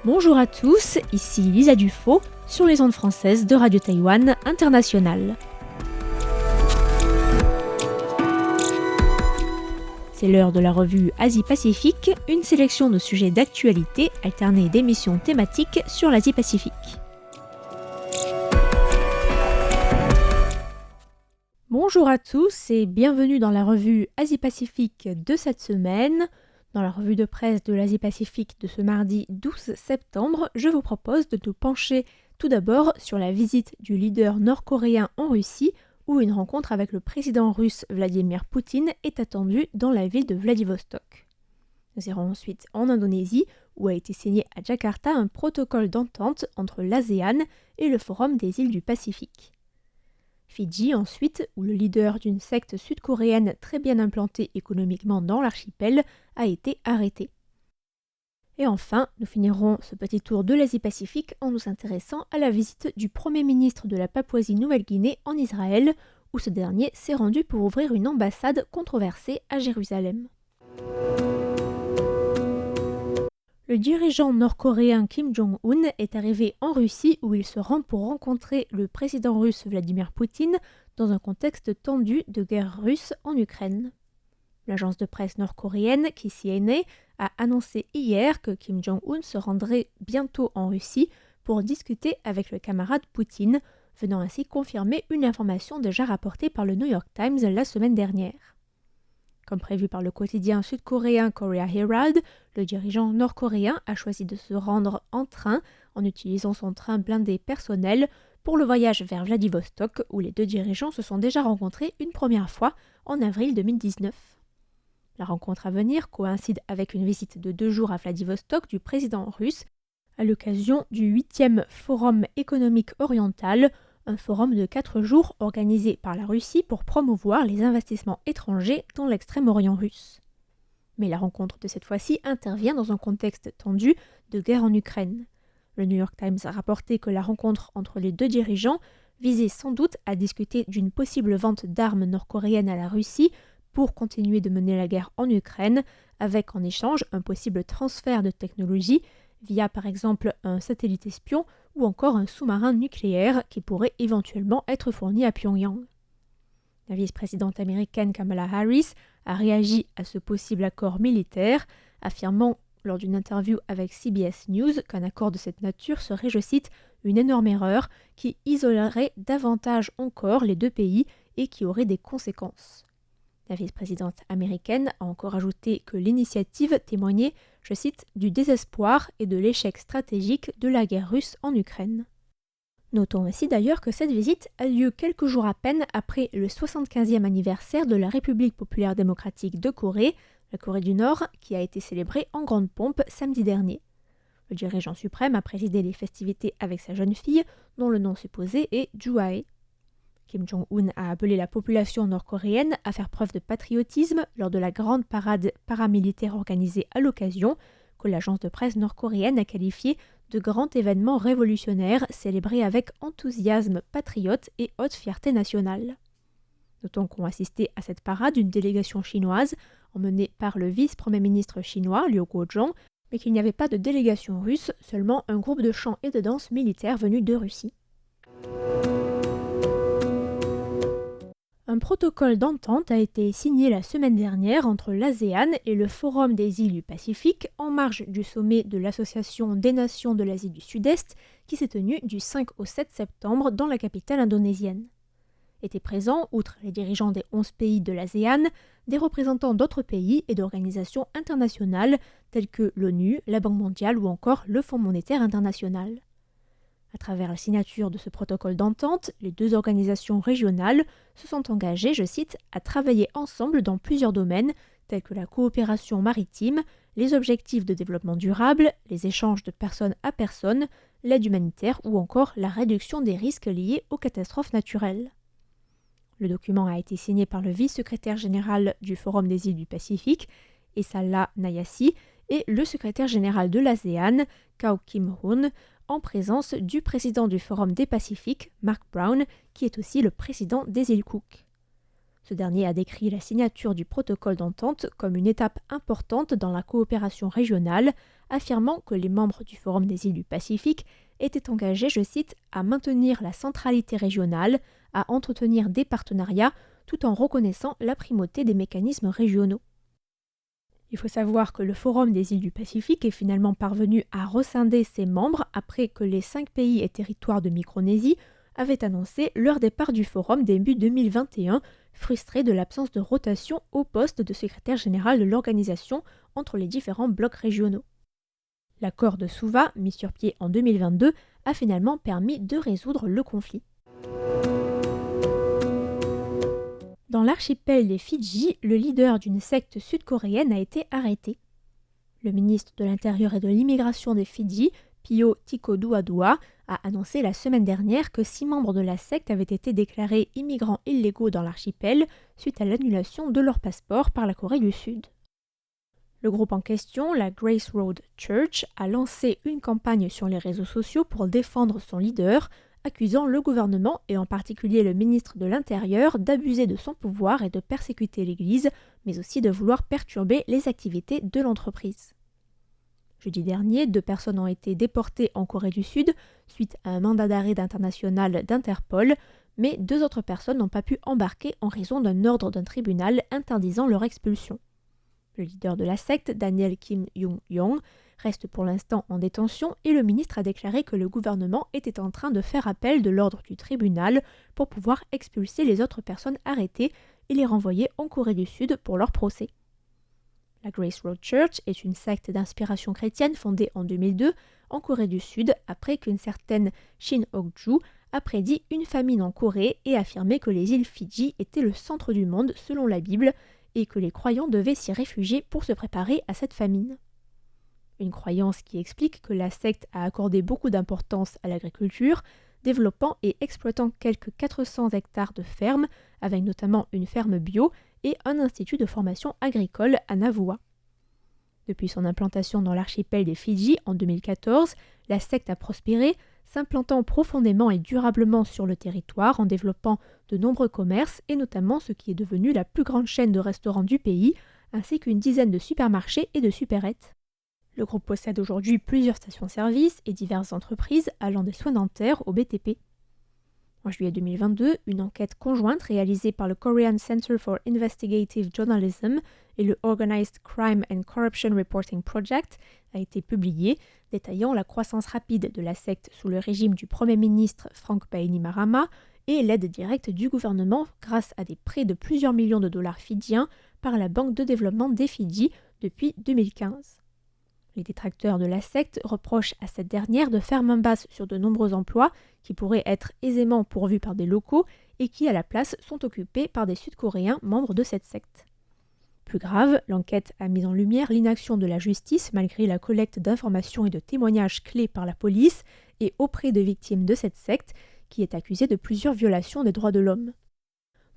Bonjour à tous, ici Lisa Dufaux sur les ondes françaises de Radio Taïwan International. C'est l'heure de la revue Asie-Pacifique, une sélection de sujets d'actualité alternée d'émissions thématiques sur l'Asie-Pacifique. Bonjour à tous et bienvenue dans la revue Asie-Pacifique de cette semaine. Dans la revue de presse de l'Asie-Pacifique de ce mardi 12 septembre, je vous propose de nous pencher tout d'abord sur la visite du leader nord-coréen en Russie, où une rencontre avec le président russe Vladimir Poutine est attendue dans la ville de Vladivostok. Nous irons ensuite en Indonésie, où a été signé à Jakarta un protocole d'entente entre l'ASEAN et le Forum des îles du Pacifique. Fidji ensuite, où le leader d'une secte sud-coréenne très bien implantée économiquement dans l'archipel a été arrêté. Et enfin, nous finirons ce petit tour de l'Asie-Pacifique en nous intéressant à la visite du Premier ministre de la Papouasie-Nouvelle-Guinée en Israël, où ce dernier s'est rendu pour ouvrir une ambassade controversée à Jérusalem. Le dirigeant nord-coréen Kim Jong-un est arrivé en Russie où il se rend pour rencontrer le président russe Vladimir Poutine dans un contexte tendu de guerre russe en Ukraine. L'agence de presse nord-coréenne KCNA a annoncé hier que Kim Jong-un se rendrait bientôt en Russie pour discuter avec le camarade Poutine, venant ainsi confirmer une information déjà rapportée par le New York Times la semaine dernière. Comme prévu par le quotidien sud-coréen Korea Herald, le dirigeant nord-coréen a choisi de se rendre en train en utilisant son train blindé personnel pour le voyage vers Vladivostok où les deux dirigeants se sont déjà rencontrés une première fois en avril 2019. La rencontre à venir coïncide avec une visite de 2 jours à Vladivostok du président russe à l'occasion du 8e Forum économique oriental, un forum de 4 jours organisé par la Russie pour promouvoir les investissements étrangers dans l'extrême-orient russe. Mais la rencontre de cette fois-ci intervient dans un contexte tendu de guerre en Ukraine. Le New York Times a rapporté que la rencontre entre les deux dirigeants visait sans doute à discuter d'une possible vente d'armes nord-coréennes à la Russie pour continuer de mener la guerre en Ukraine, avec en échange un possible transfert de technologie via par exemple un satellite espion ou encore un sous-marin nucléaire qui pourrait éventuellement être fourni à Pyongyang. La vice-présidente américaine Kamala Harris a réagi à ce possible accord militaire, affirmant lors d'une interview avec CBS News qu'un accord de cette nature serait, je cite, « une énorme erreur qui isolerait davantage encore les deux pays et qui aurait des conséquences ». La vice-présidente américaine a encore ajouté que l'initiative témoignait, je cite, « du désespoir et de l'échec stratégique de la guerre russe en Ukraine ». Notons aussi d'ailleurs que cette visite a lieu quelques jours à peine après le 75e anniversaire de la République populaire démocratique de Corée, la Corée du Nord, qui a été célébrée en grande pompe samedi dernier. Le dirigeant suprême a présidé les festivités avec sa jeune fille, dont le nom supposé est Joo-hae. Kim Jong-un a appelé la population nord-coréenne à faire preuve de patriotisme lors de la grande parade paramilitaire organisée à l'occasion, que l'agence de presse nord-coréenne a qualifiée de grand événement révolutionnaire célébré avec enthousiasme patriote et haute fierté nationale. Notons qu'ont assisté à cette parade une délégation chinoise emmenée par le vice-premier ministre chinois Liu Guozhong, mais qu'il n'y avait pas de délégation russe, seulement un groupe de chants et de danse militaires venus de Russie. Un protocole d'entente a été signé la semaine dernière entre l'ASEAN et le Forum des îles du Pacifique en marge du sommet de l'Association des Nations de l'Asie du Sud-Est qui s'est tenu du 5 au 7 septembre dans la capitale indonésienne. Étaient présents, outre les dirigeants des 11 pays de l'ASEAN, des représentants d'autres pays et d'organisations internationales telles que l'ONU, la Banque mondiale ou encore le Fonds monétaire international. À travers la signature de ce protocole d'entente, les deux organisations régionales se sont engagées, je cite, à travailler ensemble dans plusieurs domaines tels que la coopération maritime, les objectifs de développement durable, les échanges de personne à personne, l'aide humanitaire ou encore la réduction des risques liés aux catastrophes naturelles. Le document a été signé par le vice-secrétaire général du Forum des îles du Pacifique, Esala Nayasi, et le secrétaire général de l'ASEAN, Kao Kim-hoon, en présence du président du Forum des Pacifiques, Mark Brown, qui est aussi le président des îles Cook. Ce dernier a décrit la signature du protocole d'entente comme une étape importante dans la coopération régionale, affirmant que les membres du Forum des îles du Pacifique étaient engagés, je cite, à maintenir la centralité régionale, à entretenir des partenariats, tout en reconnaissant la primauté des mécanismes régionaux. Il faut savoir que le Forum des îles du Pacifique est finalement parvenu à rescinder ses membres après que les 5 pays et territoires de Micronésie avaient annoncé leur départ du forum début 2021, frustrés de l'absence de rotation au poste de secrétaire général de l'organisation entre les différents blocs régionaux. L'accord de Suva, mis sur pied en 2022, a finalement permis de résoudre le conflit. Dans l'archipel des Fidji, le leader d'une secte sud-coréenne a été arrêté. Le ministre de l'Intérieur et de l'Immigration des Fidji, Pio Tikoduadua, a annoncé la semaine dernière que 6 membres de la secte avaient été déclarés immigrants illégaux dans l'archipel suite à l'annulation de leur passeport par la Corée du Sud. Le groupe en question, la Grace Road Church, a lancé une campagne sur les réseaux sociaux pour défendre son leader, accusant le gouvernement et en particulier le ministre de l'Intérieur d'abuser de son pouvoir et de persécuter l'Église, mais aussi de vouloir perturber les activités de l'entreprise. Jeudi dernier, 2 personnes ont été déportées en Corée du Sud suite à un mandat d'arrêt international d'Interpol, mais 2 autres personnes n'ont pas pu embarquer en raison d'un ordre d'un tribunal interdisant leur expulsion. Le leader de la secte, Daniel Kim Young-yong, reste pour l'instant en détention et le ministre a déclaré que le gouvernement était en train de faire appel de l'ordre du tribunal pour pouvoir expulser les autres personnes arrêtées et les renvoyer en Corée du Sud pour leur procès. La Grace Road Church est une secte d'inspiration chrétienne fondée en 2002 en Corée du Sud après qu'une certaine Shin Ok-ju a prédit une famine en Corée et affirmé que les îles Fidji étaient le centre du monde selon la Bible et que les croyants devaient s'y réfugier pour se préparer à cette famine. Une croyance qui explique que la secte a accordé beaucoup d'importance à l'agriculture, développant et exploitant quelques 400 hectares de fermes, avec notamment une ferme bio et un institut de formation agricole à Navua. Depuis son implantation dans l'archipel des Fidji en 2014, la secte a prospéré, s'implantant profondément et durablement sur le territoire en développant de nombreux commerces et notamment ce qui est devenu la plus grande chaîne de restaurants du pays, ainsi qu'une dizaine de supermarchés et de supérettes. Le groupe possède aujourd'hui plusieurs stations-service et diverses entreprises allant des soins dentaires au BTP. En juillet 2022, une enquête conjointe réalisée par le Korean Center for Investigative Journalism et le Organized Crime and Corruption Reporting Project a été publiée, détaillant la croissance rapide de la secte sous le régime du Premier ministre Frank Bainimarama et l'aide directe du gouvernement grâce à des prêts de plusieurs millions de dollars fidjiens par la Banque de développement des Fidji depuis 2015. Les détracteurs de la secte reprochent à cette dernière de faire main basse sur de nombreux emplois qui pourraient être aisément pourvus par des locaux et qui, à la place, sont occupés par des Sud-Coréens membres de cette secte. Plus grave, l'enquête a mis en lumière l'inaction de la justice malgré la collecte d'informations et de témoignages clés par la police et auprès de victimes de cette secte qui est accusée de plusieurs violations des droits de l'homme.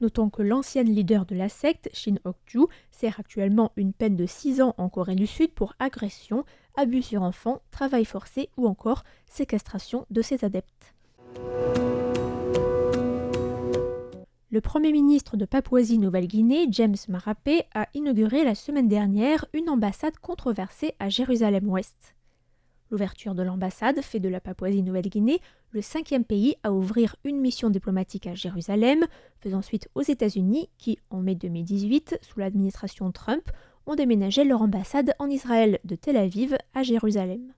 Notons que l'ancienne leader de la secte, Shin Ok-ju, sert actuellement une peine de 6 ans en Corée du Sud pour agression, abus sur enfants, travail forcé ou encore séquestration de ses adeptes. Le Premier ministre de Papouasie-Nouvelle-Guinée, James Marape, a inauguré la semaine dernière une ambassade controversée à Jérusalem-Ouest. L'ouverture de l'ambassade fait de la Papouasie-Nouvelle-Guinée le 5e pays à ouvrir une mission diplomatique à Jérusalem, faisant suite aux États-Unis qui, en mai 2018, sous l'administration Trump, ont déménagé leur ambassade en Israël de Tel Aviv à Jérusalem.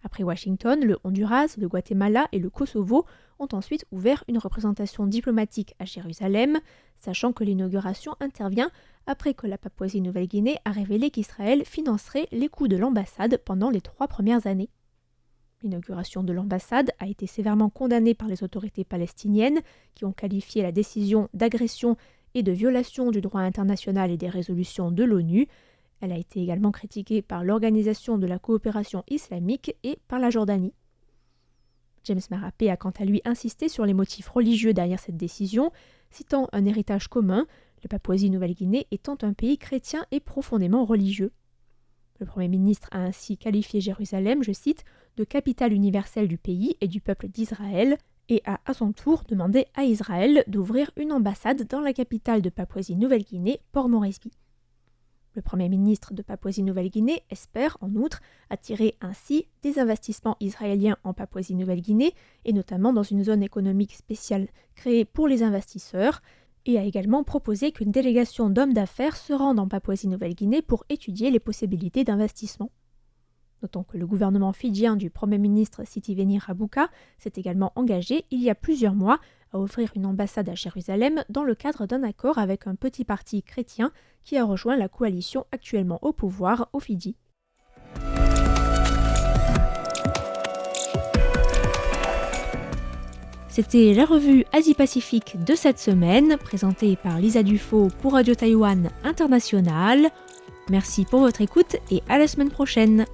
Après Washington, le Honduras, le Guatemala et le Kosovo ont ensuite ouvert une représentation diplomatique à Jérusalem, sachant que l'inauguration intervient après que la Papouasie-Nouvelle-Guinée a révélé qu'Israël financerait les coûts de l'ambassade pendant les 3 premières années. L'inauguration de l'ambassade a été sévèrement condamnée par les autorités palestiniennes qui ont qualifié la décision d'agression et de violation du droit international et des résolutions de l'ONU. Elle a été également critiquée par l'Organisation de la coopération islamique et par la Jordanie. James Marape a quant à lui insisté sur les motifs religieux derrière cette décision, citant un héritage commun, la Papouasie-Nouvelle-Guinée étant un pays chrétien et profondément religieux. Le Premier ministre a ainsi qualifié Jérusalem, je cite, de capitale universelle du pays et du peuple d'Israël, et a à son tour demandé à Israël d'ouvrir une ambassade dans la capitale de Papouasie-Nouvelle-Guinée, Port Moresby. Le Premier ministre de Papouasie-Nouvelle-Guinée espère, en outre, attirer ainsi des investissements israéliens en Papouasie-Nouvelle-Guinée, et notamment dans une zone économique spéciale créée pour les investisseurs, et a également proposé qu'une délégation d'hommes d'affaires se rende en Papouasie-Nouvelle-Guinée pour étudier les possibilités d'investissement. Notons que le gouvernement fidjien du Premier ministre Sitiveni Rabuka s'est également engagé il y a plusieurs mois à ouvrir une ambassade à Jérusalem dans le cadre d'un accord avec un petit parti chrétien qui a rejoint la coalition actuellement au pouvoir au Fidji. C'était la revue Asie-Pacifique de cette semaine, présentée par Lisa Dufaux pour Radio Taïwan International. Merci pour votre écoute et à la semaine prochaine.